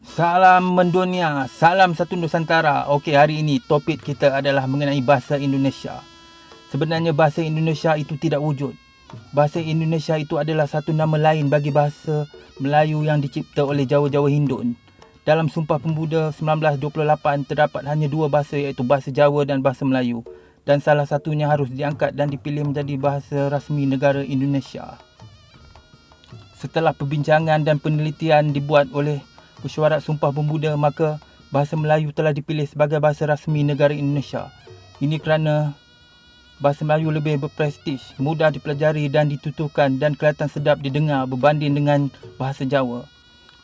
Salam mendunia, salam satu Nusantara. Okey, hari ini topik kita adalah mengenai bahasa Indonesia. Sebenarnya bahasa Indonesia itu tidak wujud. Bahasa Indonesia itu adalah satu nama lain bagi bahasa Melayu yang dicipta oleh Jawa-Jawa Hindun. Dalam Sumpah Pemuda 1928 terdapat hanya dua bahasa, iaitu bahasa Jawa dan bahasa Melayu. Dan salah satunya harus diangkat dan dipilih menjadi bahasa rasmi negara Indonesia. Setelah perbincangan dan penelitian dibuat oleh Mesyuarat Sumpah Pemuda, maka bahasa Melayu telah dipilih sebagai bahasa rasmi negara Indonesia. Ini kerana bahasa Melayu lebih berprestij, mudah dipelajari dan dituturkan dan kelihatan sedap didengar berbanding dengan bahasa Jawa.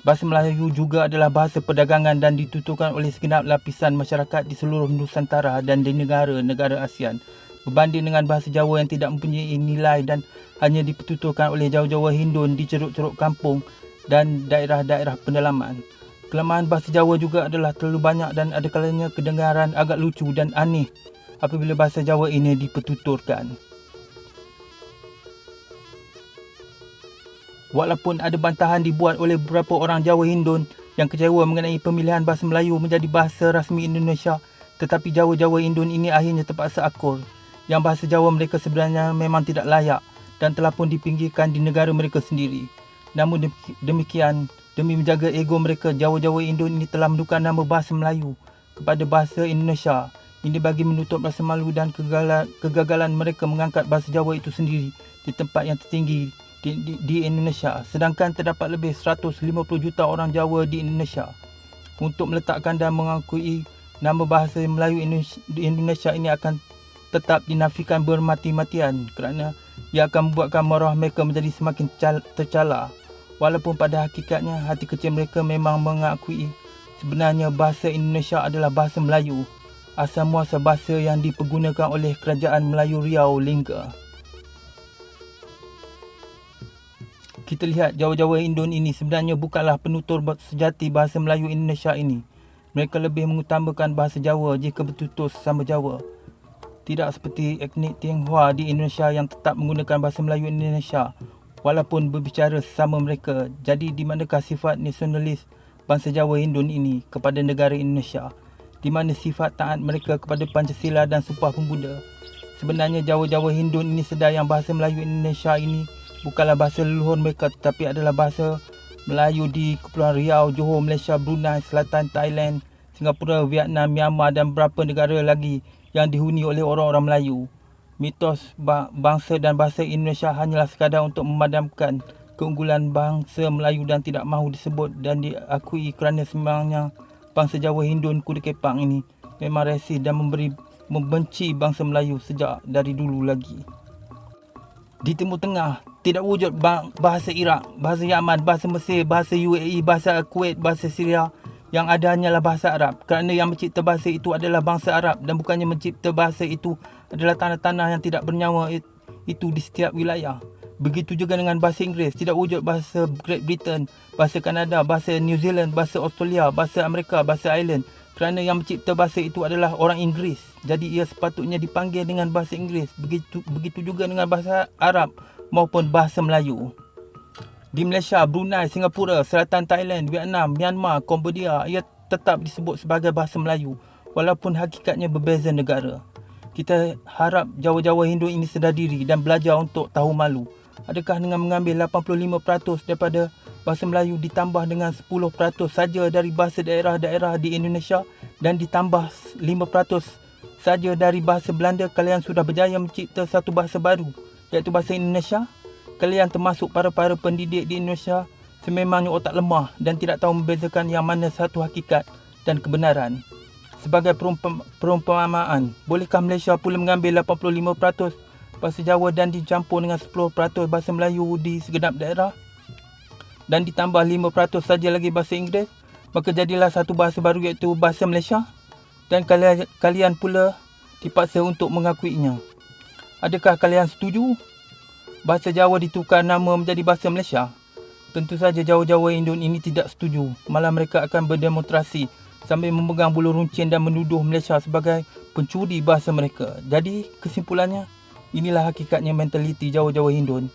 Bahasa Melayu juga adalah bahasa perdagangan dan dituturkan oleh segenap lapisan masyarakat di seluruh Nusantara dan di negara-negara ASEAN. Berbanding dengan bahasa Jawa yang tidak mempunyai nilai dan hanya dipertuturkan oleh Jawa-Jawa Hindun di ceruk-ceruk kampung dan daerah-daerah pendalaman. Kelemahan bahasa Jawa juga adalah terlalu banyak dan ada kalanya kedengaran agak lucu dan aneh apabila bahasa Jawa ini dipertuturkan. Walaupun ada bantahan dibuat oleh beberapa orang Jawa Hindun yang kecewa mengenai pemilihan bahasa Melayu menjadi bahasa rasmi Indonesia, tetapi Jawa-Jawa Hindun ini akhirnya terpaksa akur yang bahasa Jawa mereka sebenarnya memang tidak layak dan telah pun dipinggirkan di negara mereka sendiri. Namun demikian, demi menjaga ego mereka, Jawa-Jawa Hindun ini telah menukar nama bahasa Melayu kepada bahasa Indonesia. Ini bagi menutup rasa malu dan kegagalan mereka mengangkat bahasa Jawa itu sendiri di tempat yang tertinggi di Indonesia. Sedangkan terdapat lebih 150 juta orang Jawa di Indonesia. Untuk meletakkan dan mengakui nama bahasa Melayu di Indonesia ini akan tetap dinafikan bermati-matian kerana ia akan membuatkan maruah mereka menjadi semakin tercela. Walaupun pada hakikatnya hati kecil mereka memang mengakui sebenarnya bahasa Indonesia adalah bahasa Melayu, asal muasal bahasa yang dipergunakan oleh Kerajaan Melayu Riau Lingga. Kita lihat Jawa-Jawa Hindun ini sebenarnya bukanlah penutur sejati bahasa Melayu Indonesia ini. Mereka lebih mengutamakan bahasa Jawa jika bertutur sesama Jawa. Tidak seperti etnik Tionghoa di Indonesia yang tetap menggunakan bahasa Melayu Indonesia walaupun berbicara sesama mereka. Jadi di manakah sifat nasionalis bangsa Jawa Hindun ini kepada negara Indonesia? Di mana sifat taat mereka kepada Pancasila dan Sumpah Pemuda? Sebenarnya Jawa-Jawa Hindun ini sedar yang bahasa Melayu Indonesia ini bukanlah bahasa leluhur mereka, tetapi adalah bahasa Melayu di Kepulauan Riau, Johor, Malaysia, Brunei, Selatan, Thailand, Singapura, Vietnam, Myanmar dan beberapa negara lagi yang dihuni oleh orang-orang Melayu. Mitos bangsa dan bahasa Indonesia hanyalah sekadar untuk memadamkan keunggulan bangsa Melayu dan tidak mahu disebut dan diakui kerana sebenarnya bangsa Jawa Hindun Kuda Kepang ini memang resih dan membenci bangsa Melayu sejak dari dulu lagi. Di Timur Tengah tidak wujud bahasa Iraq, bahasa Yaman, bahasa Mesir, bahasa UAE, bahasa Kuwait, bahasa Syria. Yang ada hanyalah bahasa Arab kerana yang mencipta bahasa itu adalah bangsa Arab dan bukannya mencipta bahasa itu adalah tanah-tanah yang tidak bernyawa itu di setiap wilayah. Begitu juga dengan bahasa Inggeris, tidak wujud bahasa Great Britain, bahasa Kanada, bahasa New Zealand, bahasa Australia, bahasa Amerika, bahasa Ireland kerana yang mencipta bahasa itu adalah orang Inggeris. Jadi ia sepatutnya dipanggil dengan bahasa Inggeris. Begitu juga dengan bahasa Arab maupun bahasa Melayu. Di Malaysia, Brunei, Singapura, Selatan Thailand, Vietnam, Myanmar, Cambodia, ia tetap disebut sebagai bahasa Melayu walaupun hakikatnya berbeza negara. Kita harap Jawa-Jawa Hindu ini sedar diri dan belajar untuk tahu malu. Adakah dengan mengambil 85% daripada bahasa Melayu ditambah dengan 10% saja dari bahasa daerah-daerah di Indonesia dan ditambah 5% saja dari bahasa Belanda, kalian sudah berjaya mencipta satu bahasa baru, iaitu bahasa Indonesia? Kalian termasuk para pendidik di Indonesia sememangnya otak lemah dan tidak tahu membezakan yang mana satu hakikat dan kebenaran. Sebagai perumpamaan, bolehkah Malaysia pula mengambil 85% bahasa Jawa dan dicampur dengan 10% bahasa Melayu di segenap daerah dan ditambah 5% saja lagi bahasa Inggeris? Maka jadilah satu bahasa baru, iaitu bahasa Malaysia, dan kalian pula dipaksa untuk mengakuinya. Adakah kalian setuju bahasa Jawa ditukar nama menjadi bahasa Malaysia? Tentu saja Jawa-Jawa Hindun ini tidak setuju. Malah mereka akan berdemonstrasi sambil memegang bulu runcing dan menuduh Malaysia sebagai pencuri bahasa mereka. Jadi kesimpulannya, inilah hakikatnya mentaliti Jawa-Jawa Hindun.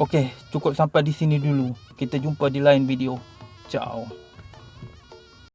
Okey, cukup sampai di sini dulu. Kita jumpa di lain video. Ciao.